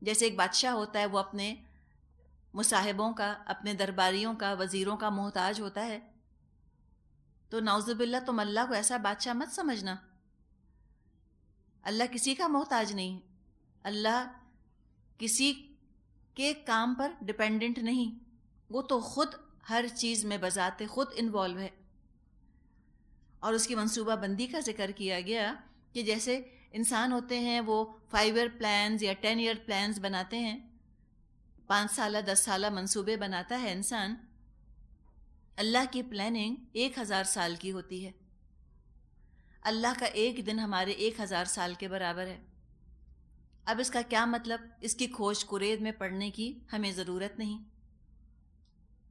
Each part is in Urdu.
جیسے ایک بادشاہ ہوتا ہے وہ اپنے مصاحبوں کا، اپنے درباریوں کا، وزیروں کا محتاج ہوتا ہے، تو نعوذ باللہ تم اللہ کو ایسا بادشاہ مت سمجھنا. اللہ کسی کا محتاج نہیں، اللہ کسی کے کام پر ڈپینڈنٹ نہیں، وہ تو خود ہر چیز میں بذات خود انوالو ہے. اور اس کی منصوبہ بندی کا ذکر کیا گیا کہ جیسے انسان ہوتے ہیں وہ 5 ایئر پلانز یا 10 ایئر پلانز بناتے ہیں، 5 سالہ 10 سالہ منصوبے بناتا ہے انسان. اللہ کی پلاننگ 1000 سال کی ہوتی ہے. اللہ کا ایک دن ہمارے 1000 سال کے برابر ہے. اب اس کا کیا مطلب، اس کی کھوج کرید میں پڑھنے کی ہمیں ضرورت نہیں،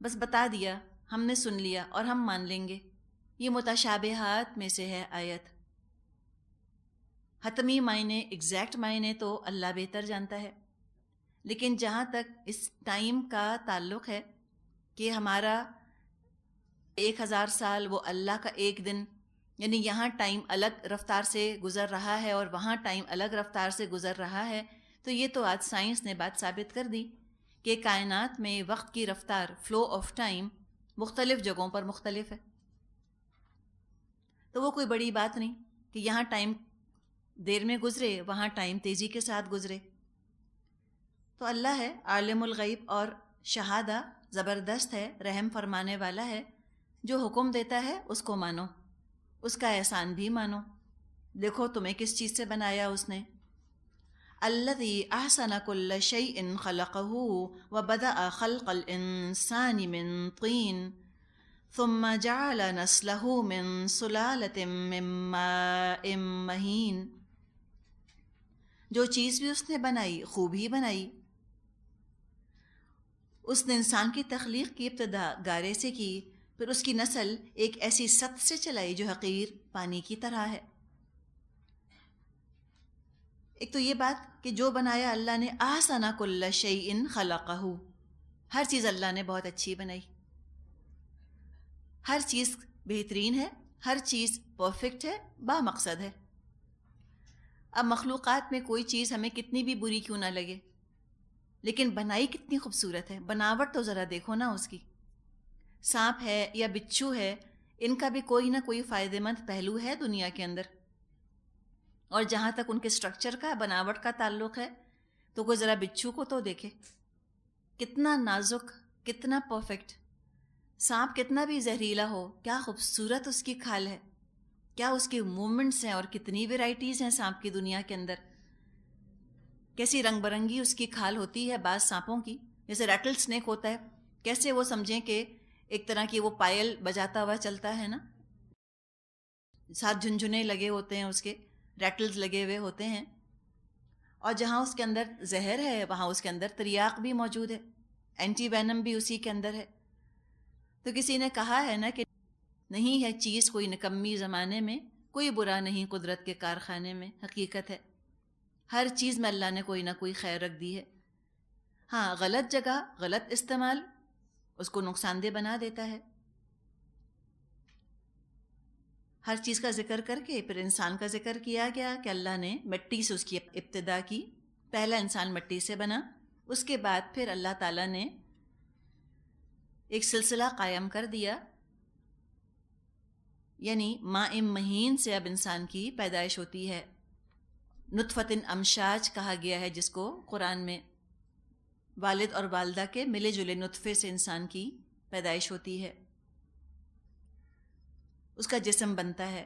بس بتا دیا، ہم نے سن لیا اور ہم مان لیں گے. یہ متشابہات میں سے ہے آیت. حتمی معنی، ایگزیکٹ معنی تو اللہ بہتر جانتا ہے، لیکن جہاں تک اس ٹائم کا تعلق ہے کہ ہمارا 1000 سال وہ اللہ کا ایک دن، یعنی یہاں ٹائم الگ رفتار سے گزر رہا ہے اور وہاں ٹائم الگ رفتار سے گزر رہا ہے، تو یہ تو آج سائنس نے بات ثابت کر دی کہ کائنات میں وقت کی رفتار، فلو آف ٹائم، مختلف جگہوں پر مختلف ہے. تو وہ کوئی بڑی بات نہیں کہ یہاں ٹائم دیر میں گزرے، وہاں ٹائم تیزی کے ساتھ گزرے. تو اللہ ہے عالم الغیب اور شہادہ، زبردست ہے، رحم فرمانے والا ہے. جو حکم دیتا ہے اس کو مانو، اس کا احسان بھی مانو. دیکھو تمہیں کس چیز سے بنایا اس نے. الذی احسن کل شیء خلقہ وبدأ خلق الانسان من طین ثم جعل نسلہ من سلالۃ من ماء مہین. جو چیز بھی اس نے بنائی خوب ہی بنائی. اس نے انسان کی تخلیق کی ابتدا گارے سے کی، پھر اس کی نسل ایک ایسی سطح سے چلائی جو حقیر پانی کی طرح ہے. ایک تو یہ بات کہ جو بنایا اللہ نے، احسن کل شیء خلقہ، ہر چیز اللہ نے بہت اچھی بنائی، ہر چیز بہترین ہے، ہر چیز پرفیکٹ ہے، با مقصد ہے. اب مخلوقات میں کوئی چیز ہمیں کتنی بھی بری کیوں نہ لگے، لیکن بنائی کتنی خوبصورت ہے. بناوٹ تو ذرا دیکھو نا اس کی. سانپ ہے یا بچھو ہے، ان کا بھی کوئی نہ کوئی فائدہ مند پہلو ہے دنیا کے اندر. اور جہاں تک ان کے سٹرکچر کا، بناوٹ کا تعلق ہے، تو کوئی ذرا بچھو کو تو دیکھے، کتنا نازک، کتنا پرفیکٹ. سانپ کتنا بھی زہریلا ہو، کیا خوبصورت اس کی کھال ہے، کیا اس کے موومنٹس ہیں، اور کتنی ویرائٹیز ہیں سانپ کی دنیا کے اندر. کیسی رنگ برنگی اس کی کھال ہوتی ہے بعض سانپوں کی. جیسے ریٹل سنیک ہوتا ہے، کیسے وہ سمجھیں کہ ایک طرح کی وہ پائل بجاتا ہوا چلتا ہے نا، ساتھ جھنجھنے لگے ہوتے ہیں، اس کے ریٹلز لگے ہوئے ہوتے ہیں. اور جہاں اس کے اندر زہر ہے وہاں اس کے اندر تریاق بھی موجود ہے، اینٹی وینم بھی اسی کے اندر ہے. تو کسی نے کہا ہے نا کہ نہیں ہے چیز کوئی نکمی زمانے میں، کوئی برا نہیں قدرت کے کارخانے میں. حقیقت ہے ہر چیز میں اللہ نے کوئی نہ کوئی خیر رکھ دی ہے. ہاں غلط جگہ غلط استعمال اس کو نقصان دہ بنا دیتا ہے. ہر چیز کا ذکر کر کے پھر انسان کا ذکر کیا گیا کہ اللہ نے مٹی سے اس کی ابتدا کی، پہلا انسان مٹی سے بنا. اس کے بعد پھر اللہ تعالیٰ نے ایک سلسلہ قائم کر دیا، یعنی ماء مہین سے اب انسان کی پیدائش ہوتی ہے. نطفۃ امشاج کہا گیا ہے جس کو قرآن میں. والد اور والدہ کے ملے جلے نطفے سے انسان کی پیدائش ہوتی ہے، اس کا جسم بنتا ہے.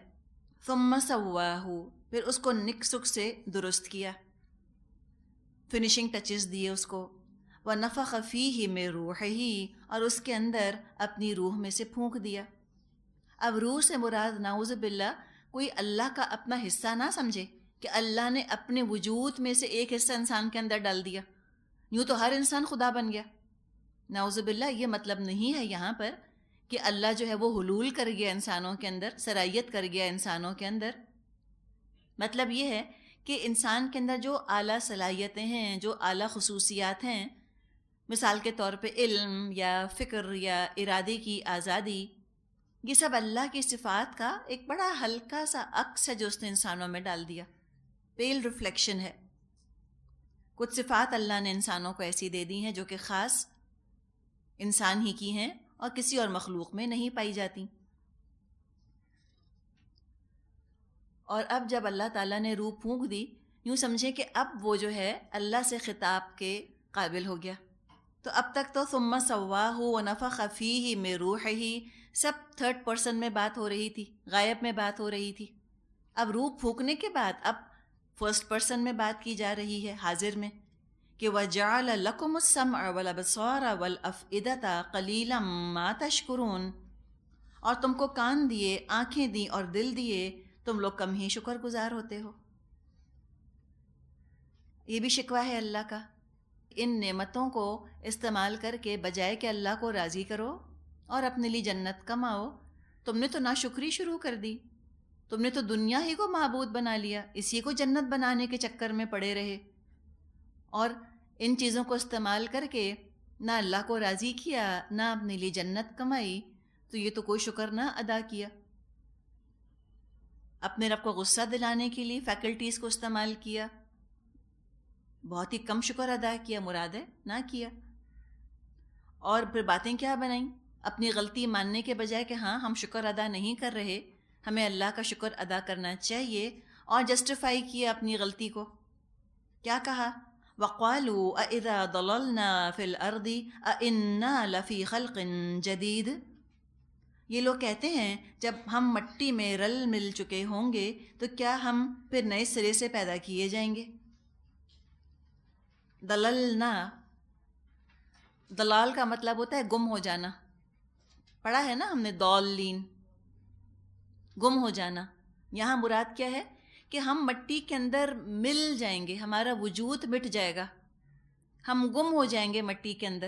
ثم سواہ، پھر اس کو نک سک سے درست کیا، فنیشنگ ٹچز دیے اس کو. ونفخ فیہ من روحہ، اور اس کے اندر اپنی روح میں سے پھونک دیا. اب روح سے مراد نعوذ باللہ کوئی اللہ کا اپنا حصہ نہ سمجھے کہ اللہ نے اپنے وجود میں سے ایک حصہ انسان کے اندر ڈال دیا، یوں تو ہر انسان خدا بن گیا. نعوذ باللہ یہ مطلب نہیں ہے یہاں پر کہ اللہ جو ہے وہ حلول کر گیا انسانوں کے اندر، سرائیت کر گیا انسانوں کے اندر. مطلب یہ ہے کہ انسان کے اندر جو اعلیٰ صلاحیتیں ہیں، جو اعلیٰ خصوصیات ہیں، مثال کے طور پہ علم یا فکر یا ارادے کی آزادی، یہ سب اللہ کی صفات کا ایک بڑا ہلکا سا عکس ہے جو اس نے انسانوں میں ڈال دیا، پیل ریفلیکشن ہے. کچھ صفات اللہ نے انسانوں کو ایسی دے دی ہیں جو کہ خاص انسان ہی کی ہیں اور کسی اور مخلوق میں نہیں پائی جاتی. اور اب جب اللہ تعالیٰ نے روح پھونک دی، یوں سمجھیں کہ اب وہ جو ہے اللہ سے خطاب کے قابل ہو گیا. تو اب تک تو ثم سواہ ونفخ فیہ من روحہ سب تھرڈ پرسن میں بات ہو رہی تھی، غائب میں بات ہو رہی تھی. اب روح پھونکنے کے بعد اب فرسٹ پرسن میں بات کی جا رہی ہے، حاضر میں، کہ وَجَعَلَ لَكُمُ السَّمْعَ وَالْأَبْصَارَ وَالْأَفْئِدَةَ قَلِيلًا مَا تَشْكُرُونَ، اور تم کو کان دیے، آنکھیں دیں اور دل دیے، تم لوگ کم ہی شکر گزار ہوتے ہو. یہ بھی شکوہ ہے اللہ کا. ان نعمتوں کو استعمال کر کے بجائے کہ اللہ کو راضی کرو اور اپنے لیے جنت کماؤ، تم نے تو ناشکری شروع کر دی. تم نے تو دنیا ہی کو معبود بنا لیا، اسی کو جنت بنانے کے چکر میں پڑے رہے، اور ان چیزوں کو استعمال کر کے نہ اللہ کو راضی کیا، نہ اپنے لیے جنت کمائی، تو یہ تو کوئی شکر نہ ادا کیا. اپنے رب کو غصہ دلانے کے لیے فیکلٹیز کو استعمال کیا، بہت ہی کم شکر ادا کیا، مراد ہے نہ کیا. اور پھر باتیں کیا بنائیں؟ اپنی غلطی ماننے کے بجائے کہ ہاں ہم شکر ادا نہیں کر رہے، ہمیں اللہ کا شکر ادا کرنا چاہیے، اور جسٹیفائی کیا اپنی غلطی کو. کیا کہا؟ وَقَالُوا أَإِذَا ضَلَلْنَا فِي الْأَرْضِ أَإِنَّا لَفِي خَلْقٍ جَدِيدٍ. یہ لوگ کہتے ہیں جب ہم مٹی میں رل مل چکے ہوں گے تو کیا ہم پھر نئے سرے سے پیدا کیے جائیں گے. دللنا، دلال کا مطلب ہوتا ہے گم ہو جانا. پڑھا ہے نا ہم نے ضالین، گم ہو جانا. یہاں مراد کیا ہے کہ ہم مٹی کے اندر مل جائیں گے، ہمارا وجود مٹ جائے گا، ہم گم ہو جائیں گے مٹی کے اندر،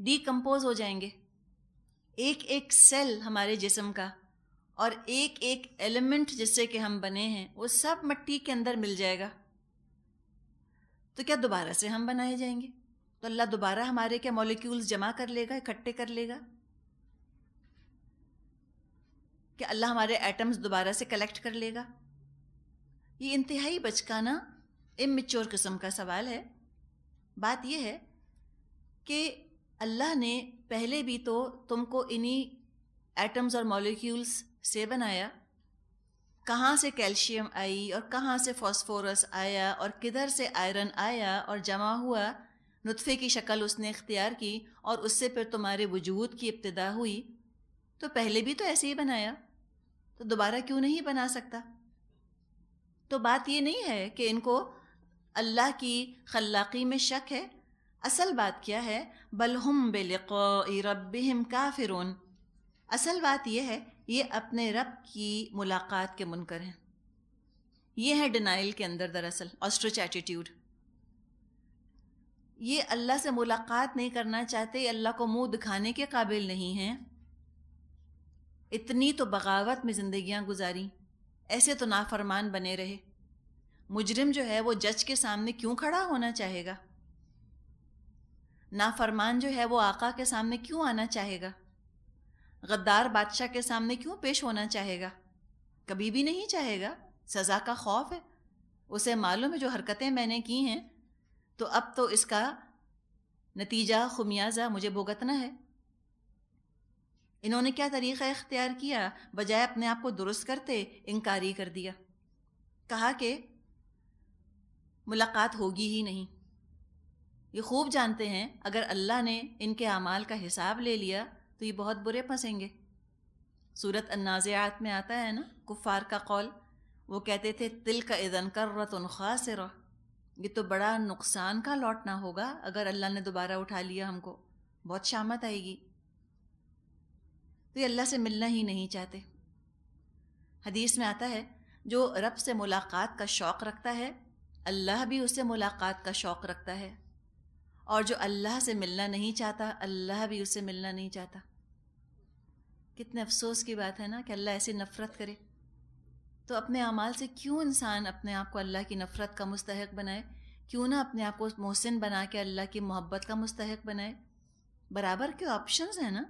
ڈی کمپوز ہو جائیں گے. ایک ایک سیل ہمارے جسم کا اور ایک ایک ایلیمنٹ جس سے کہ ہم بنے ہیں وہ سب مٹی کے اندر مل جائے گا. تو کیا دوبارہ سے ہم بنائے جائیں گے؟ تو اللہ دوبارہ ہمارے کیا مالیکیولز جمع کر لے گا، اکٹھے کر لے گا؟ کہ اللہ ہمارے ایٹمز دوبارہ سے کلیکٹ کر لے گا؟ یہ انتہائی بچکانہ اممیچور قسم کا سوال ہے. بات یہ ہے کہ اللہ نے پہلے بھی تو تم کو انہی ایٹمز اور مالیکیولز سے بنایا. کہاں سے کیلشیم آئی اور کہاں سے فاسفورس آیا اور کدھر سے آئرن آیا اور جمع ہوا، نطفے کی شکل اس نے اختیار کی اور اس سے پھر تمہارے وجود کی ابتدا ہوئی. تو پہلے بھی تو ایسے ہی بنایا، تو دوبارہ کیوں نہیں بنا سکتا؟ تو بات یہ نہیں ہے کہ ان کو اللہ کی خلاقی میں شک ہے. اصل بات کیا ہے؟ بل ہم بلقاء ربہم کافرون. اصل بات یہ ہے یہ اپنے رب کی ملاقات کے منکر ہیں. یہ ہے ڈینائل کے اندر دراصل آسٹرچ ایٹیٹیوڈ. یہ اللہ سے ملاقات نہیں کرنا چاہتے، اللہ کو منہ دکھانے کے قابل نہیں ہیں. اتنی تو بغاوت میں زندگیاں گزاری، ایسے تو نافرمان بنے رہے. مجرم جو ہے وہ جج کے سامنے کیوں کھڑا ہونا چاہے گا؟ نافرمان جو ہے وہ آقا کے سامنے کیوں آنا چاہے گا؟ غدار بادشاہ کے سامنے کیوں پیش ہونا چاہے گا؟ کبھی بھی نہیں چاہے گا. سزا کا خوف ہے، اسے معلوم ہے جو حرکتیں میں نے کی ہیں تو اب تو اس کا نتیجہ خمیازہ مجھے بھگتنا ہے. انہوں نے کیا طریقہ اختیار کیا؟ بجائے اپنے آپ کو درست کرتے انکاری کر دیا. کہا کہ ملاقات ہوگی ہی نہیں. یہ خوب جانتے ہیں اگر اللہ نے ان کے اعمال کا حساب لے لیا تو یہ بہت برے پھنسیں گے. سورۃ النازعات میں آتا ہے نا کفار کا قول، وہ کہتے تھے تلک اذن کرۃ خاسرہ، یہ تو بڑا نقصان کا لوٹنا ہوگا اگر اللہ نے دوبارہ اٹھا لیا ہم کو، بہت شامت آئے گی. تو یہ اللہ سے ملنا ہی نہیں چاہتے. حدیث میں آتا ہے جو رب سے ملاقات کا شوق رکھتا ہے اللہ بھی اس سے ملاقات کا شوق رکھتا ہے، اور جو اللہ سے ملنا نہیں چاہتا اللہ بھی اس سے ملنا نہیں چاہتا. کتنے افسوس کی بات ہے نا کہ اللہ ایسی نفرت کرے. تو اپنے اعمال سے کیوں انسان اپنے آپ کو اللہ کی نفرت کا مستحق بنائے؟ کیوں نہ اپنے آپ کو محسن بنا کے اللہ کی محبت کا مستحق بنائے؟ برابر کے آپشنز ہیں نا.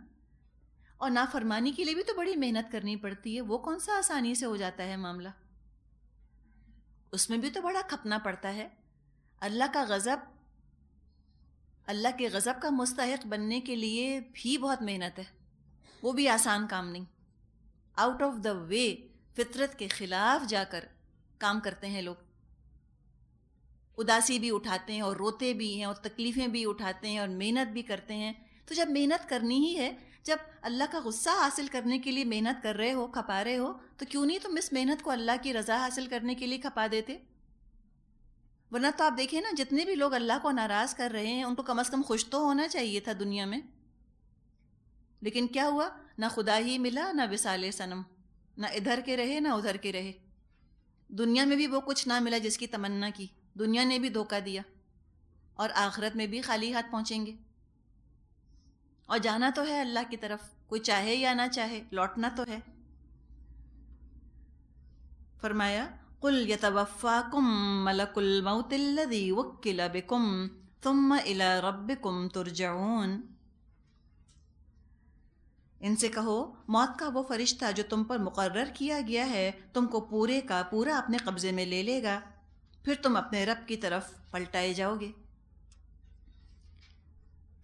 اور نافرمانی کے لیے بھی تو بڑی محنت کرنی پڑتی ہے، وہ کون سا آسانی سے ہو جاتا ہے معاملہ؟ اس میں بھی تو بڑا کھپنا پڑتا ہے. اللہ کا غضب، اللہ کے غضب کا مستحق بننے کے لیے بھی بہت محنت ہے، وہ بھی آسان کام نہیں. آؤٹ آف دا وے، فطرت کے خلاف جا کر کام کرتے ہیں لوگ. اداسی بھی اٹھاتے ہیں اور روتے بھی ہیں اور تکلیفیں بھی اٹھاتے ہیں اور محنت بھی کرتے ہیں. تو جب محنت کرنی ہی ہے، جب اللہ کا غصہ حاصل کرنے کے لیے محنت کر رہے ہو، کھپا رہے ہو، تو کیوں نہیں تم اس محنت کو اللہ کی رضا حاصل کرنے کے لیے کھپا دیتے؟ ورنہ تو آپ دیکھیں نا، جتنے بھی لوگ اللہ کو ناراض کر رہے ہیں ان کو کم از کم خوش تو ہونا چاہیے تھا دنیا میں. لیکن کیا ہوا؟ نہ خدا ہی ملا، نہ وصال صنم، نہ ادھر کے رہے نہ ادھر کے رہے. دنیا میں بھی وہ کچھ نہ ملا جس کی تمنا کی، دنیا نے بھی دھوکہ دیا، اور آخرت میں بھی خالی ہاتھ پہنچیں گے. اور جانا تو ہے اللہ کی طرف، کوئی چاہے یا نہ چاہے لوٹنا تو ہے. فرمایا قُلْ يَتَوَفَّاكُمْ مَلَكُ الْمَوْتِ الَّذِي وُكِّلَ بِكُمْ ثُمَّ إِلَىٰ رَبِّكُمْ تُرْجَعُونَ. ان سے کہو، موت کا وہ فرشتہ جو تم پر مقرر کیا گیا ہے تم کو پورے کا پورا اپنے قبضے میں لے لے گا، پھر تم اپنے رب کی طرف پلٹائے جاؤ گے.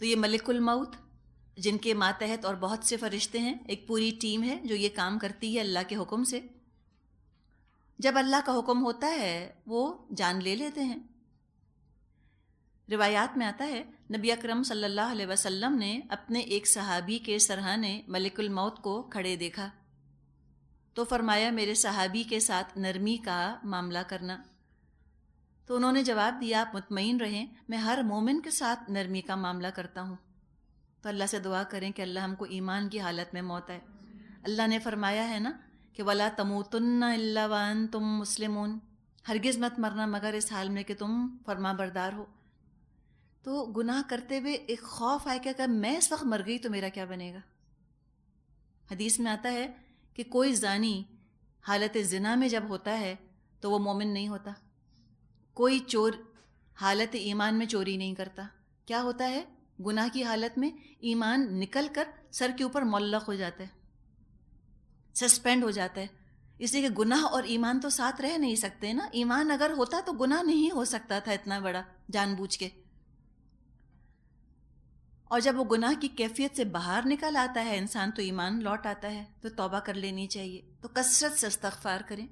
تو یہ ملک الموت، جن کے ماتحت اور بہت سے فرشتے ہیں، ایک پوری ٹیم ہے جو یہ کام کرتی ہے اللہ کے حکم سے. جب اللہ کا حکم ہوتا ہے وہ جان لے لیتے ہیں. روایات میں آتا ہے نبی اکرم صلی اللہ علیہ وسلم نے اپنے ایک صحابی کے سرہانے ملک الموت کو کھڑے دیکھا تو فرمایا میرے صحابی کے ساتھ نرمی کا معاملہ کرنا. تو انہوں نے جواب دیا آپ مطمئن رہیں، میں ہر مومن کے ساتھ نرمی کا معاملہ کرتا ہوں. تو اللہ سے دعا کریں کہ اللہ ہم کو ایمان کی حالت میں موت آئے. اللہ نے فرمایا ہے نا کہ وَلَا تَمُوتُنَّ إِلَّا وَأَنْتُمْ مُسْلِمُونَ، ہرگز مت مرنا مگر اس حال میں کہ تم فرما بردار ہو. تو گناہ کرتے ہوئے ایک خوف آئے کہ اگر میں اس وقت مر گئی تو میرا کیا بنے گا. حدیث میں آتا ہے کہ کوئی زانی حالت زنا میں جب ہوتا ہے تو وہ مومن نہیں ہوتا. کوئی چور حالت ایمان میں چوری نہیں کرتا. کیا ہوتا ہے؟ گناہ کی حالت میں ایمان نکل کر سر کے اوپر معلق ہو جاتا ہے، سسپینڈ ہو جاتا ہے. اس لیے کہ گناہ اور ایمان تو ساتھ رہ نہیں سکتے نا. ایمان اگر ہوتا تو گناہ نہیں ہو سکتا تھا اتنا بڑا جان بوجھ کے. اور جب وہ گناہ کی کیفیت سے باہر نکل آتا ہے انسان تو ایمان لوٹ آتا ہے. تو توبہ کر لینی چاہیے. تو کثرت سے استغفار کریں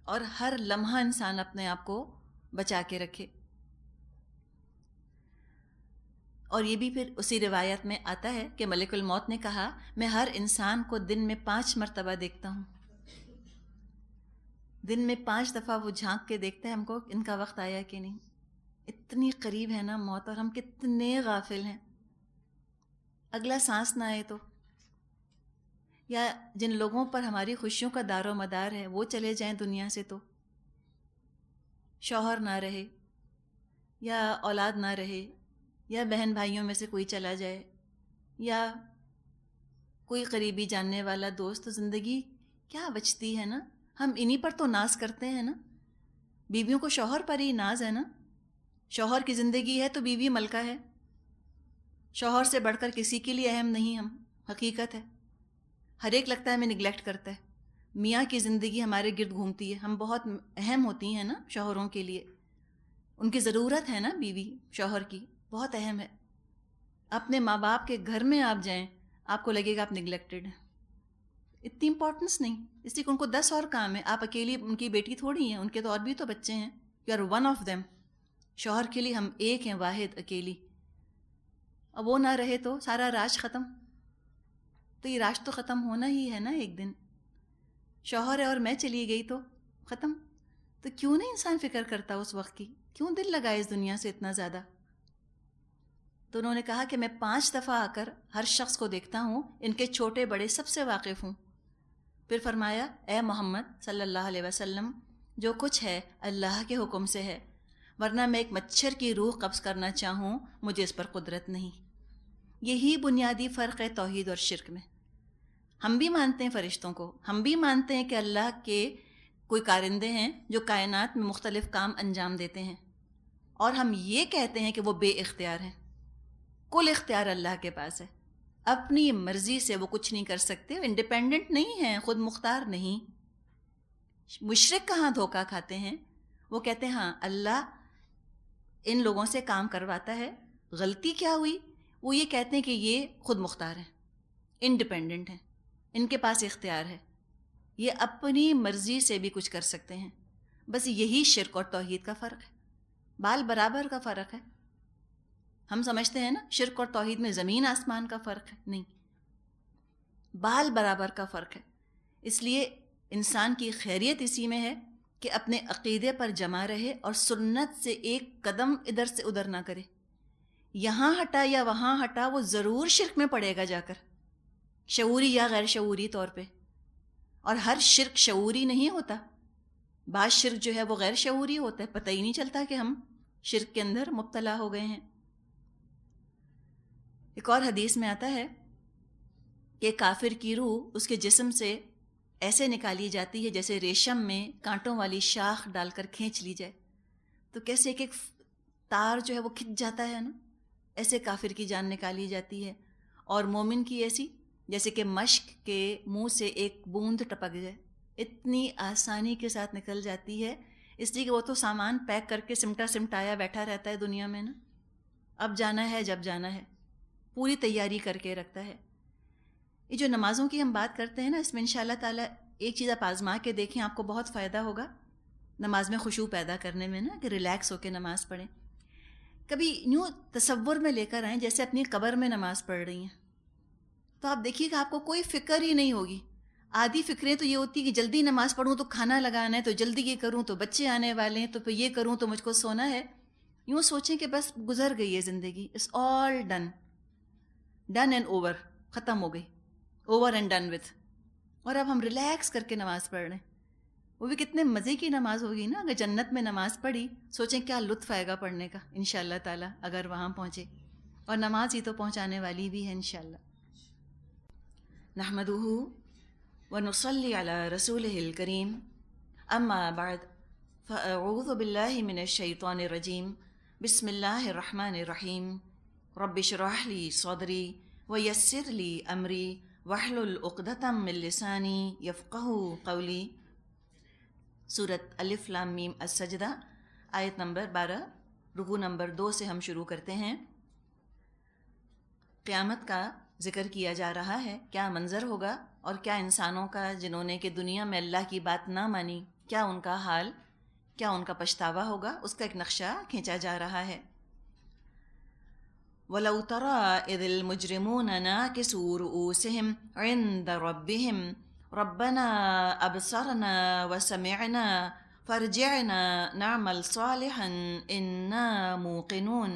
اور ہر لمحہ انسان اپنے آپ کو بچا کے رکھے. اور یہ بھی پھر اسی روایت میں آتا ہے کہ ملک الموت نے کہا میں ہر انسان کو دن میں 5 مرتبہ دیکھتا ہوں. دن میں 5 دفعہ وہ جھانک کے دیکھتا ہے ہم کو ان کا وقت آیا کہ نہیں. اتنی قریب ہے نا موت اور ہم کتنے غافل ہیں. اگلا سانس نہ آئے تو، یا جن لوگوں پر ہماری خوشیوں کا دار و مدار ہے وہ چلے جائیں دنیا سے، تو شوہر نہ رہے یا اولاد نہ رہے یا بہن بھائیوں میں سے کوئی چلا جائے یا کوئی قریبی جاننے والا دوست، تو زندگی کیا بچتی ہے نا. ہم انہی پر تو ناز کرتے ہیں نا. بیویوں کو شوہر پر ہی ناز ہے نا. شوہر کی زندگی ہے تو بیوی ملکہ ہے. شوہر سے بڑھ کر کسی کے لیے اہم نہیں ہم. حقیقت ہے ہر ایک لگتا ہے ہمیں نگلیکٹ کرتا ہے. میاں کی زندگی ہمارے گرد گھومتی ہے. ہم بہت اہم ہوتی ہیں نا شوہروں کے لیے. ان کی ضرورت ہے نا بیوی شوہر کی، بہت اہم ہے. اپنے ماں باپ کے گھر میں آپ جائیں آپ کو لگے گا آپ نگلیکٹڈ ہیں. اتنی امپورٹنس نہیں، اس لیے کہ ان کو 10 اور کام ہیں. آپ اکیلی ان کی بیٹی تھوڑی ہیں، ان کے تو اور بھی تو بچے ہیں. You are one of them. شوہر کے لیے ہم ایک ہیں، واحد، اکیلی. اب وہ نہ رہے تو سارا راج ختم. تو یہ راج تو ختم ہونا ہی ہے نا ایک دن. شوہر ہے اور میں چلی گئی تو ختم. تو کیوں نہیں انسان فکر کرتا اس وقت کی؟ کیوں دل لگائے اس دنیا سے اتنا زیادہ؟ تو انہوں نے کہا کہ میں 5 دفعہ آ کر ہر شخص کو دیکھتا ہوں، ان کے چھوٹے بڑے سب سے واقف ہوں. پھر فرمایا اے محمد صلی اللہ علیہ وسلم، جو کچھ ہے اللہ کے حکم سے ہے، ورنہ میں ایک مچھر کی روح قبض کرنا چاہوں مجھے اس پر قدرت نہیں. یہی بنیادی فرق ہے توحید اور شرک میں. ہم بھی مانتے ہیں فرشتوں کو، ہم بھی مانتے ہیں کہ اللہ کے کوئی کارندے ہیں جو کائنات میں مختلف کام انجام دیتے ہیں، اور ہم یہ کہتے ہیں کہ وہ بے اختیار ہیں. کل اختیار اللہ کے پاس ہے. اپنی مرضی سے وہ کچھ نہیں کر سکتے. انڈیپینڈنٹ نہیں ہیں، خود مختار نہیں. مشرک کہاں دھوکہ کھاتے ہیں، وہ کہتے ہیں ہاں اللہ ان لوگوں سے کام کرواتا ہے. غلطی کیا ہوئی؟ وہ یہ کہتے ہیں کہ یہ خود مختار ہیں، انڈیپینڈنٹ ہیں، ان کے پاس اختیار ہے، یہ اپنی مرضی سے بھی کچھ کر سکتے ہیں. بس یہی شرک اور توحید کا فرق ہے، بال برابر کا فرق ہے. ہم سمجھتے ہیں نا شرک اور توحید میں زمین آسمان کا فرق ہے، نہیں، بال برابر کا فرق ہے. اس لیے انسان کی خیریت اسی میں ہے کہ اپنے عقیدے پر جمع رہے اور سنت سے ایک قدم ادھر سے ادھر نہ کرے. یہاں ہٹا یا وہاں ہٹا وہ ضرور شرک میں پڑے گا جا کر، شعوری یا غیر شعوری طور پہ. اور ہر شرک شعوری نہیں ہوتا، بعض شرک جو ہے وہ غیر شعوری ہوتا ہے، پتہ ہی نہیں چلتا کہ ہم شرک کے اندر مبتلا ہو گئے ہیں. ایک اور حدیث میں آتا ہے کہ کافر کی روح اس کے جسم سے ایسے نکالی جاتی ہے جیسے ریشم میں کانٹوں والی شاخ ڈال کر کھینچ لی جائے، تو کیسے ایک ایک تار جو ہے وہ کھنچ جاتا ہے نا، ایسے کافر کی جان نکالی جاتی ہے. اور مومن کی ایسی جیسے کہ مشک کے منہ سے ایک بوند ٹپک جائے، اتنی آسانی کے ساتھ نکل جاتی ہے، اس لیے کہ وہ تو سامان پیک کر کے سمٹا سمٹایا بیٹھا رہتا ہے دنیا میں نا، اب جانا ہے جب جانا ہے، پوری تیاری کر کے رکھتا ہے. یہ جو نمازوں کی ہم بات کرتے ہیں نا، اس میں انشاءاللہ تعالیٰ ایک چیز آپ آزما کے دیکھیں، آپ کو بہت فائدہ ہوگا نماز میں خشوع پیدا کرنے میں نا، کہ ریلیکس ہو کے نماز پڑھیں. کبھی یوں تصور میں لے کر آئیں جیسے اپنی قبر میں نماز پڑھ رہی ہیں، تو آپ دیکھیے کہ آپ کو کوئی فکر ہی نہیں ہوگی. آدھی فکریں تو یہ ہوتی کہ جلدی نماز پڑھوں تو کھانا لگانا ہے، تو جلدی یہ کروں تو بچے آنے والے ہیں، تو پھر یہ کروں تو مجھ کو سونا ہے. یوں سوچیں کہ بس گزر گئی ہے زندگی، it's all done, done and over, ختم ہو گئی، اوور اینڈ ڈن وتھ. اور اب ہم ریلیکس کر کے نماز پڑھ رہے ہیں. وہ بھی کتنے مزے کی نماز ہوگی نا، اگر جنت میں نماز پڑھی، سوچیں کیا لطف آئے گا پڑھنے کا انشاءاللہ تعالیٰ اگر وہاں پہنچے. اور نماز ہی تو پہنچانے والی بھی ہے انشاءاللہ. نحمدہ ونصلی علی رسولہ الکریم، اما بعد فاعوذ باللہ من الشیطان الرجیم، بسم اللہ الرحمن الرحیم. رب اشرح لی صدری ویسر لی امری واحلل عقدۃ من لسانی یفقہوا قولی. سورۃ الف لام میم السجدہ، آیت نمبر 12، رکوع نمبر 2 سے ہم شروع کرتے ہیں. قیامت کا ذکر کیا جا رہا ہے، کیا منظر ہوگا اور کیا انسانوں کا جنہوں نے کہ دنیا میں اللہ کی بات نہ مانی، کیا ان کا حال، کیا ان کا پچھتاوا ہوگا، اس کا ایک نقشہ کھینچا جا رہا ہے. وَلَوْ تَرَىٰ إِذِ الْمُجْرِمُونَ نَاكِسُو رُءُوسِهِمْ عِندَ رَبِّهِمْ رَبَّنَا أَبْصَرْنَا وَسَمِعْنَا فَارْجِعْنَا نَعْمَلْ صَالِحًا إِنَّا مُوقِنُونَ.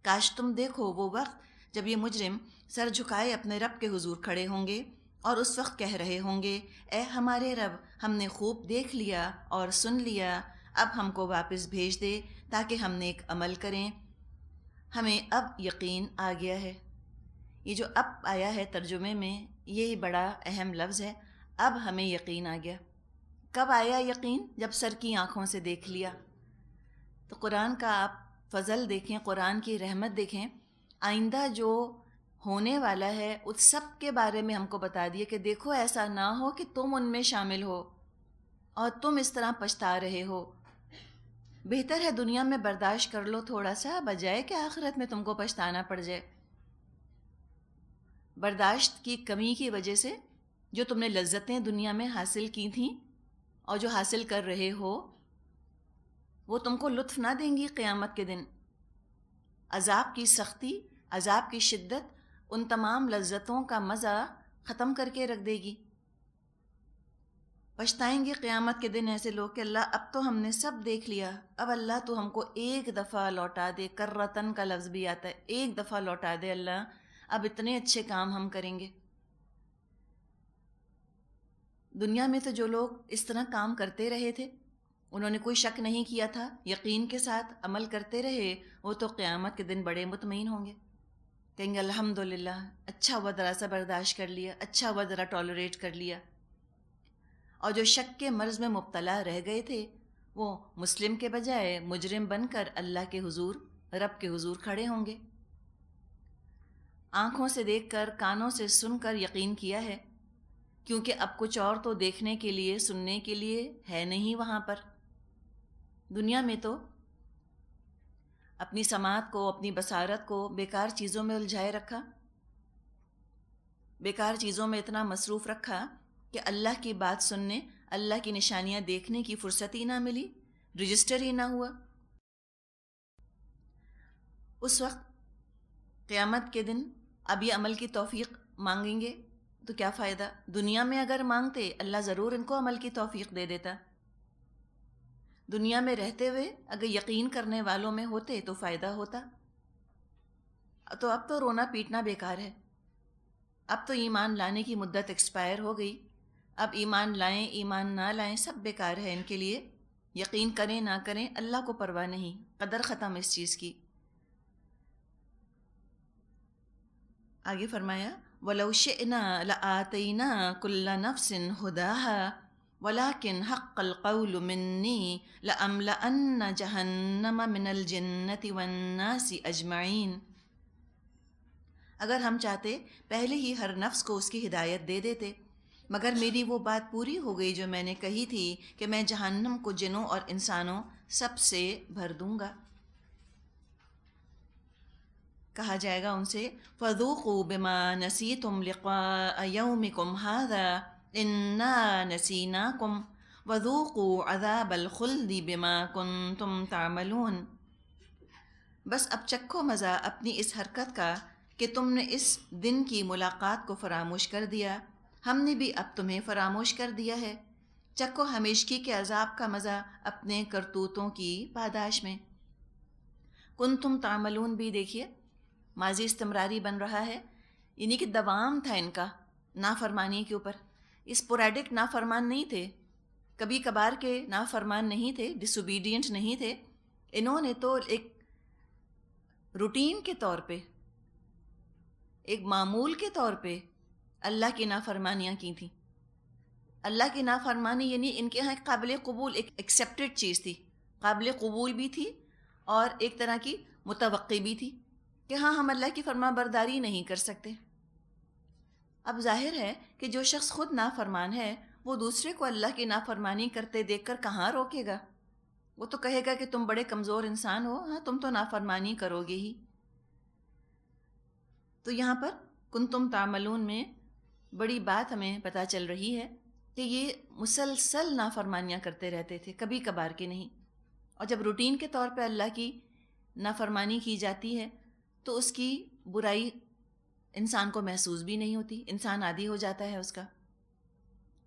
کاش تم دیکھو وہ وقت جب یہ مجرم سر جھکائے اپنے رب کے حضور کھڑے ہوں گے اور اس وقت کہہ رہے ہوں گے، اے ہمارے رب، ہم نے خوب دیکھ لیا اور سن لیا، اب ہم کو واپس بھیج دے تاکہ ہم نیک عمل کریں، ہمیں اب یقین آ گیا ہے. یہ جو اب آیا ہے ترجمے میں، یہ بڑا اہم لفظ ہے، اب ہمیں یقین آ گیا. کب آیا یقین؟ جب سر کی آنکھوں سے دیکھ لیا. تو قرآن کا آپ فضل دیکھیں، قرآن کی رحمت دیکھیں، آئندہ جو ہونے والا ہے اس سب کے بارے میں ہم کو بتا دیا کہ دیکھو ایسا نہ ہو کہ تم ان میں شامل ہو اور تم اس طرح پچھتا رہے ہو. بہتر ہے دنیا میں برداشت کر لو تھوڑا سا، بجائے کہ آخرت میں تم کو پچھتانا پڑ جائے. برداشت کی کمی کی وجہ سے جو تم نے لذتیں دنیا میں حاصل کی تھیں اور جو حاصل کر رہے ہو، وہ تم کو لطف نہ دیں گی قیامت کے دن. عذاب کی سختی، عذاب کی شدت ان تمام لذتوں کا مزہ ختم کر کے رکھ دے گی. پچھتائیں گے قیامت کے دن ایسے لوگ کہ اللہ اب تو ہم نے سب دیکھ لیا، اب اللہ تو ہم کو ایک دفعہ لوٹا دے. کرتن کا لفظ بھی آتا ہے، ایک دفعہ لوٹا دے اللہ، اب اتنے اچھے کام ہم کریں گے. دنیا میں تو جو لوگ اس طرح کام کرتے رہے تھے، انہوں نے کوئی شک نہیں کیا تھا، یقین کے ساتھ عمل کرتے رہے، وہ تو قیامت کے دن بڑے مطمئن ہوں گے، کہیں گے الحمدللہ، اچھا ہوا ذرا سا برداشت کر لیا، اچھا ہوا ذرا ٹالریٹ کر لیا. اور جو شک کے مرض میں مبتلا رہ گئے تھے، وہ مسلم کے بجائے مجرم بن کر اللہ کے حضور، رب کے حضور کھڑے ہوں گے. آنکھوں سے دیکھ کر، کانوں سے سن کر یقین کیا ہے، کیونکہ اب کچھ اور تو دیکھنے کے لیے، سننے کے لیے ہے نہیں وہاں پر. دنیا میں تو اپنی سماعت کو، اپنی بصارت کو بیکار چیزوں میں الجھائے رکھا، بیکار چیزوں میں اتنا مصروف رکھا کہ اللہ کی بات سننے، اللہ کی نشانیاں دیکھنے کی فرصت ہی نہ ملی، رجسٹر ہی نہ ہوا۔ اس وقت قیامت کے دن اب یہ عمل کی توفیق مانگیں گے تو کیا فائدہ؟ دنیا میں اگر مانگتے اللہ ضرور ان کو عمل کی توفیق دے دیتا، دنیا میں رہتے ہوئے اگر یقین کرنے والوں میں ہوتے تو فائدہ ہوتا۔ تو اب تو رونا پیٹنا بیکار ہے، اب تو ایمان لانے کی مدت ایکسپائر ہو گئی، اب ایمان لائیں ایمان نہ لائیں سب بیکار ہے ان کے لیے، یقین کریں نہ کریں اللہ کو پرواہ نہیں، قدر ختم اس چیز کی۔ آگے فرمایا وَلَوْ شِئْنَا لَآتَيْنَا كُلَّ نَفْسٍ هُدَاهَا وَلَكِنْ حَقَّ الْقَوْلُ مِنِّي لَأَمْلَأَنَّ جَهَنَّمَ مِنَ الْجِنَّةِ وَالنَّاسِ أَجْمَعِينَ۔ اگر ہم چاہتے پہلے ہی ہر نفس کو اس کی ہدایت دے دیتے، مگر میری وہ بات پوری ہو گئی جو میں نے کہی تھی کہ میں جہنم کو جنوں اور انسانوں سب سے بھر دوں گا۔ کہا جائے گا ان سے فَذُوقُوا بِمَا نَسِيتُمْ لِقَاءَ يَوْمِكُمْ هَذَا إِنَّا نَسِينَاكُمْ وَذُوقُوا عَذَابَ الْخُلْدِ بِمَا كُنْتُمْ تَعْمَلُونَ۔ بس اب چکھو مزہ اپنی اس حرکت کا کہ تم نے اس دن کی ملاقات کو فراموش کر دیا، ہم نے بھی اب تمہیں فراموش کر دیا ہے، چکھو ہمیشگی کے عذاب کا مزہ اپنے کرتوتوں کی پاداش میں۔ کنتم تعملون بھی دیکھیے ماضی استمراری بن رہا ہے، یعنی کہ دوام تھا ان کا نافرمانی کے اوپر، اسپوریڈک نافرمان نہیں تھے، کبھی کبھار کے نافرمان نہیں تھے، ڈس اوبیڈینٹ نہیں تھے، انہوں نے تو ایک روٹین کے طور پہ، ایک معمول کے طور پہ اللہ کی نافرمانیاں کی تھیں۔ اللہ کی نافرمانی یعنی ان کے ہاں ایک قابل قبول، ایک ایکسیپٹڈ چیز تھی، قابل قبول بھی تھی اور ایک طرح کی متوقع بھی تھی کہ ہاں ہم اللہ کی فرما برداری نہیں کر سکتے۔ اب ظاہر ہے کہ جو شخص خود نافرمان ہے وہ دوسرے کو اللہ کی نافرمانی کرتے دیکھ کر کہاں روکے گا؟ وہ تو کہے گا کہ تم بڑے کمزور انسان ہو، ہاں تم تو نافرمانی کرو گے ہی۔ تو یہاں پر کنتم تعملون میں بڑی بات ہمیں پتہ چل رہی ہے کہ یہ مسلسل نافرمانیاں کرتے رہتے تھے، کبھی کبھار کے نہیں، اور جب روٹین کے طور پہ اللہ کی نافرمانی کی جاتی ہے تو اس کی برائی انسان کو محسوس بھی نہیں ہوتی، انسان عادی ہو جاتا ہے اس کا۔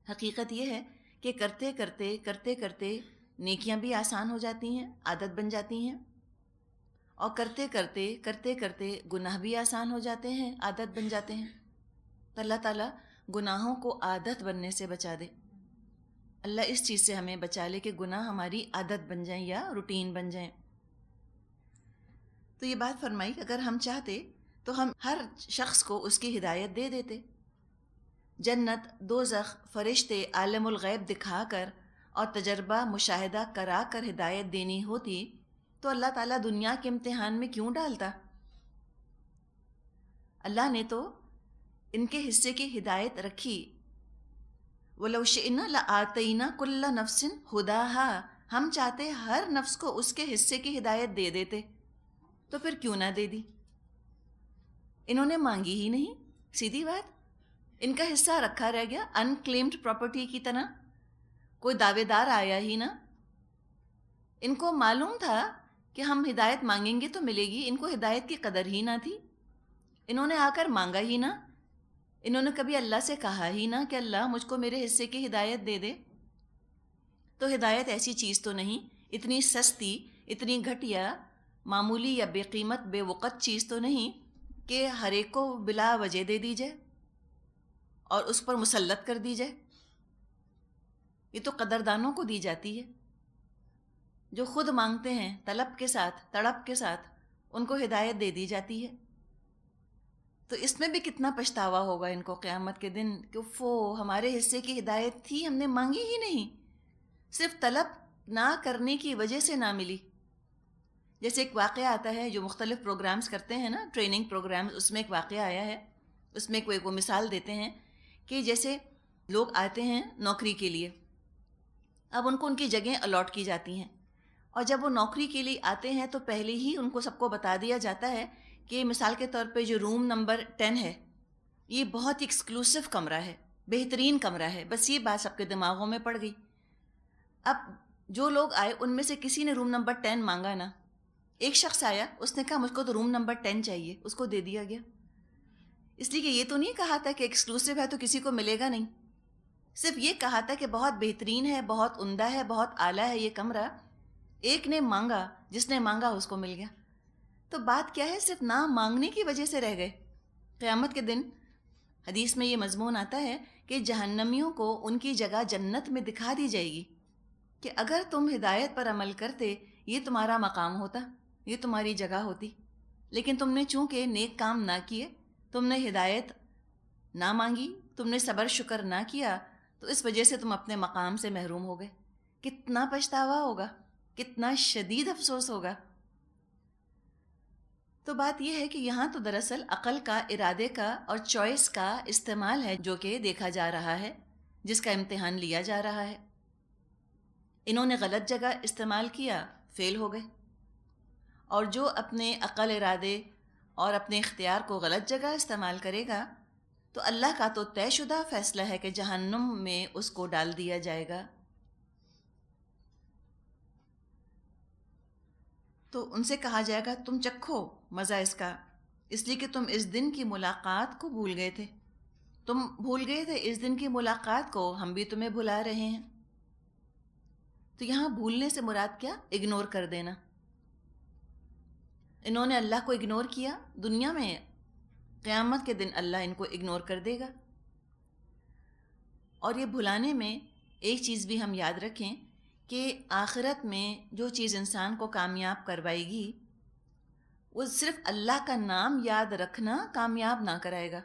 حقیقت یہ ہے کہ کرتے کرتے کرتے کرتے نیکیاں بھی آسان ہو جاتی ہیں، عادت بن جاتی ہیں، اور کرتے کرتے کرتے کرتے گناہ بھی آسان ہو جاتے ہیں، عادت بن جاتے ہیں۔ تو اللہ تعالیٰ گناہوں کو عادت بننے سے بچا دے، اللہ اس چیز سے ہمیں بچا لے کہ گناہ ہماری عادت بن جائیں یا روٹین بن جائیں۔ تو یہ بات فرمائی کہ اگر ہم چاہتے تو ہم ہر شخص کو اس کی ہدایت دے دیتے، جنت، دوزخ، فرشتے، عالم الغیب دکھا کر اور تجربہ مشاہدہ کرا کر ہدایت دینی ہوتی تو اللہ تعالیٰ دنیا کے امتحان میں کیوں ڈالتا؟ اللہ نے تو ان کے حصے کی ہدایت رکھی، وَلَوْ شِئْنَا لَآتَيْنَا كُلَّ نَفْسٍ هُدَاهَا، ہم چاہتے ہر نفس کو اس کے حصے کی ہدایت دے دیتے، تو پھر کیوں نہ دے دی؟ انہوں نے مانگی ہی نہیں، سیدھی بات، ان کا حصہ رکھا رہ گیا انکلیمڈ پراپرٹی کی طرح، کوئی دعوے دار آیا ہی نہ۔ ان کو معلوم تھا کہ ہم ہدایت مانگیں گے تو ملے گی، ان کو ہدایت کی قدر ہی نہ تھی، انہوں نے آ کر مانگا ہی نہ، انہوں نے کبھی اللہ سے کہا ہی نہ کہ اللہ مجھ کو میرے حصے کی ہدایت دے دے۔ تو ہدایت ایسی چیز تو نہیں، اتنی سستی، اتنی گھٹیا، معمولی یا بے قیمت بے وقت چیز تو نہیں کہ ہر ایک کو بلا وجہ دے دی جائے اور اس پر مسلط کر دی جائے۔ یہ تو قدردانوں کو دی جاتی ہے، جو خود مانگتے ہیں طلب کے ساتھ، تڑپ کے ساتھ، ان کو ہدایت دے دی جاتی ہے۔ تو اس میں بھی کتنا پچھتاوا ہوگا ان کو قیامت کے دن کہ ہمارے حصے کی ہدایت تھی، ہم نے مانگی ہی نہیں، صرف طلب نہ کرنے کی وجہ سے نہ ملی۔ جیسے ایک واقعہ آتا ہے جو مختلف پروگرامز کرتے ہیں نا، ٹریننگ پروگرامز، اس میں ایک واقعہ آیا ہے، اس میں کوئی مثال دیتے ہیں کہ جیسے لوگ آتے ہیں نوکری کے لیے، اب ان کو ان کی جگہیں الاٹ کی جاتی ہیں اور جب وہ نوکری کے لیے آتے ہیں تو پہلے ہی ان کو سب کو بتا دیا جاتا ہے کہ مثال کے طور پہ جو روم نمبر 10 ہے یہ بہت ایکسکلوسیو کمرہ ہے، بہترین کمرہ ہے. بس یہ بات سب کے دماغوں میں پڑ گئی. اب جو لوگ آئے ان میں سے کسی نے روم نمبر 10 مانگا نا. ایک شخص آیا، اس نے کہا مجھ کو تو روم نمبر 10 چاہیے، اس کو دے دیا گیا. اس لیے کہ یہ تو نہیں کہا تھا کہ ایکسکلوسیو ہے تو کسی کو ملے گا نہیں، صرف یہ کہا تھا کہ بہت بہترین ہے، بہت عمدہ ہے، بہت اعلیٰ ہے یہ کمرہ. ایک نے مانگا، جس نے مانگا اس کو مل گیا. تو بات کیا ہے، صرف نہ مانگنے کی وجہ سے رہ گئے. قیامت کے دن حدیث میں یہ مضمون آتا ہے کہ جہنمیوں کو ان کی جگہ جنت میں دکھا دی جائے گی کہ اگر تم ہدایت پر عمل کرتے یہ تمہارا مقام ہوتا، یہ تمہاری جگہ ہوتی، لیکن تم نے چونکہ نیک کام نہ کیے، تم نے ہدایت نہ مانگی، تم نے صبر شکر نہ کیا، تو اس وجہ سے تم اپنے مقام سے محروم ہو گئے. کتنا پچھتاوا ہوگا، کتنا شدید افسوس ہوگا. تو بات یہ ہے کہ یہاں تو دراصل عقل کا، ارادے کا اور چوائس کا استعمال ہے جو کہ دیکھا جا رہا ہے، جس کا امتحان لیا جا رہا ہے. انہوں نے غلط جگہ استعمال کیا، فیل ہو گئے. اور جو اپنے عقل، ارادے اور اپنے اختیار کو غلط جگہ استعمال کرے گا تو اللہ کا تو طے شدہ فیصلہ ہے کہ جہنم میں اس کو ڈال دیا جائے گا. تو ان سے کہا جائے گا تم چکھو مزہ اس کا، اس لیے کہ تم اس دن کی ملاقات کو بھول گئے تھے. تم بھول گئے تھے اس دن کی ملاقات کو، ہم بھی تمہیں بھلا رہے ہیں. تو یہاں بھولنے سے مراد کیا؟ اگنور کر دینا. انہوں نے اللہ کو اگنور کیا دنیا میں، قیامت کے دن اللہ ان کو اگنور کر دے گا. اور یہ بھلانے میں ایک چیز بھی ہم یاد رکھیں کہ آخرت میں جو چیز انسان کو کامیاب کروائے گی وہ صرف اللہ کا نام یاد رکھنا کامیاب نہ کرائے گا.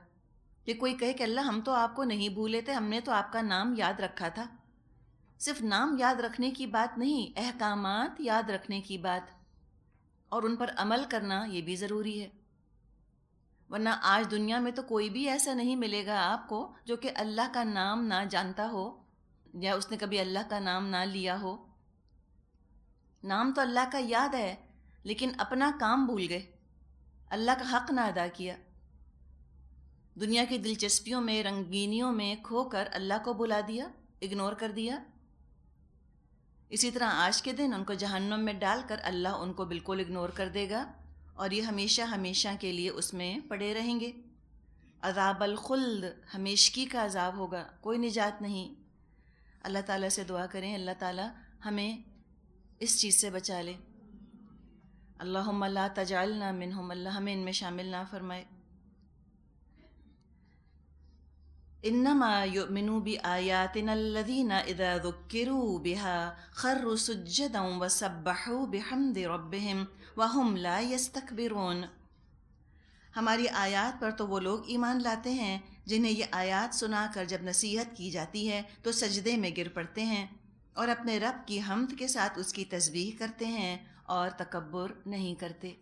کہ کوئی کہے کہ اللہ ہم تو آپ کو نہیں بھولے تھے، ہم نے تو آپ کا نام یاد رکھا تھا. صرف نام یاد رکھنے کی بات نہیں، احکامات یاد رکھنے کی بات اور ان پر عمل کرنا یہ بھی ضروری ہے. ورنہ آج دنیا میں تو کوئی بھی ایسا نہیں ملے گا آپ کو جو کہ اللہ کا نام نہ جانتا ہو یا اس نے کبھی اللہ کا نام نہ لیا ہو. نام تو اللہ کا یاد ہے لیکن اپنا کام بھول گئے، اللہ کا حق نہ ادا کیا. دنیا کی دلچسپیوں میں، رنگینیوں میں کھو کر اللہ کو بلا دیا، اگنور کر دیا. اسی طرح آج کے دن ان کو جہنم میں ڈال کر اللہ ان کو بالکل اگنور کر دے گا اور یہ ہمیشہ ہمیشہ کے لیے اس میں پڑے رہیں گے. عذاب الخلد، ہمیشگی کا عذاب ہوگا، کوئی نجات نہیں. اللہ تعالیٰ سے دعا کریں اللہ تعالیٰ ہمیں اس چیز سے بچا لے. اللہم لا تجعلنا منہم، اللہ ہمیں ان میں شامل نہ فرمائے. انما یؤمنوا بآیاتنا الذین اذا ذکروا بها خروا سجدا وسبحوا بحمد ربهم وهم لا یستکبرون. ہماری آیات پر تو وہ لوگ ایمان لاتے ہیں جنہیں یہ آیات سنا کر جب نصیحت کی جاتی ہے تو سجدے میں گر پڑتے ہیں اور اپنے رب کی حمد کے ساتھ اس کی تسبیح کرتے ہیں اور تکبر نہیں کرتے.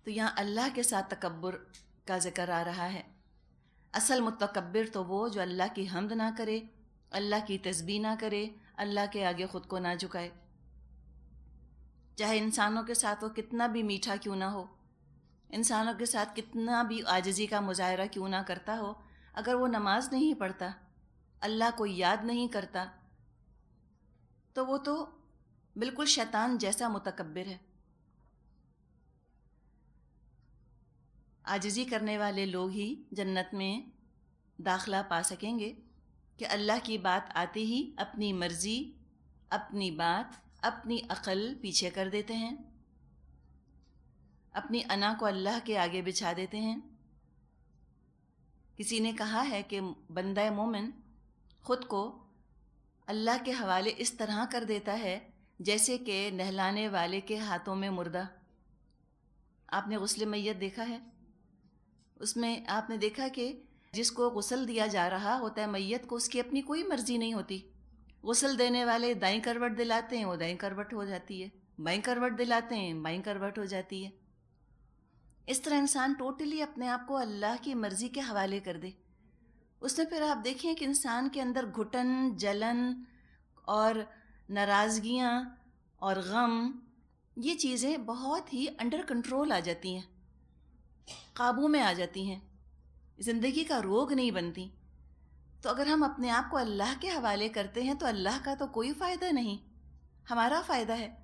تو یہاں اللہ کے ساتھ تکبر کا ذکر آ رہا ہے. اصل متکبر تو وہ جو اللہ کی حمد نہ کرے، اللہ کی تسبیح نہ کرے، اللہ کے آگے خود کو نہ جھکائے. چاہے انسانوں کے ساتھ وہ کتنا بھی میٹھا کیوں نہ ہو، انسانوں کے ساتھ کتنا بھی عاجزی کا مظاہرہ کیوں نہ کرتا ہو، اگر وہ نماز نہیں پڑھتا، اللہ کو یاد نہیں کرتا، تو وہ تو بالکل شیطان جیسا متکبر ہے. عاجزی کرنے والے لوگ ہی جنت میں داخلہ پا سکیں گے کہ اللہ کی بات آتے ہی اپنی مرضی، اپنی بات، اپنی عقل پیچھے کر دیتے ہیں، اپنی انا کو اللہ کے آگے بچھا دیتے ہیں. کسی نے کہا ہے کہ بندہ مومن خود کو اللہ کے حوالے اس طرح کر دیتا ہے جیسے کہ نہلانے والے کے ہاتھوں میں مردہ. آپ نے غسل میت دیکھا ہے؟ اس میں آپ نے دیکھا کہ جس کو غسل دیا جا رہا ہوتا ہے میت کو، اس کی اپنی کوئی مرضی نہیں ہوتی. غسل دینے والے دائیں کروٹ دلاتے ہیں، وہ دائیں کروٹ ہو جاتی ہے، بائیں کروٹ دلاتے ہیں، بائیں کروٹ ہو جاتی ہے. اس طرح انسان ٹوٹلی اپنے آپ کو اللہ کی مرضی کے حوالے کر دے. اس میں پھر آپ دیکھیں کہ انسان کے اندر گھٹن، جلن اور ناراضگیاں اور غم، یہ چیزیں بہت ہی انڈر کنٹرول آ جاتی ہیں، قابو میں آ جاتی ہیں، زندگی کا روگ نہیں بنتی۔ تو اگر ہم اپنے آپ کو اللہ کے حوالے کرتے ہیں تو اللہ کا تو کوئی فائدہ نہیں، ہمارا فائدہ ہے۔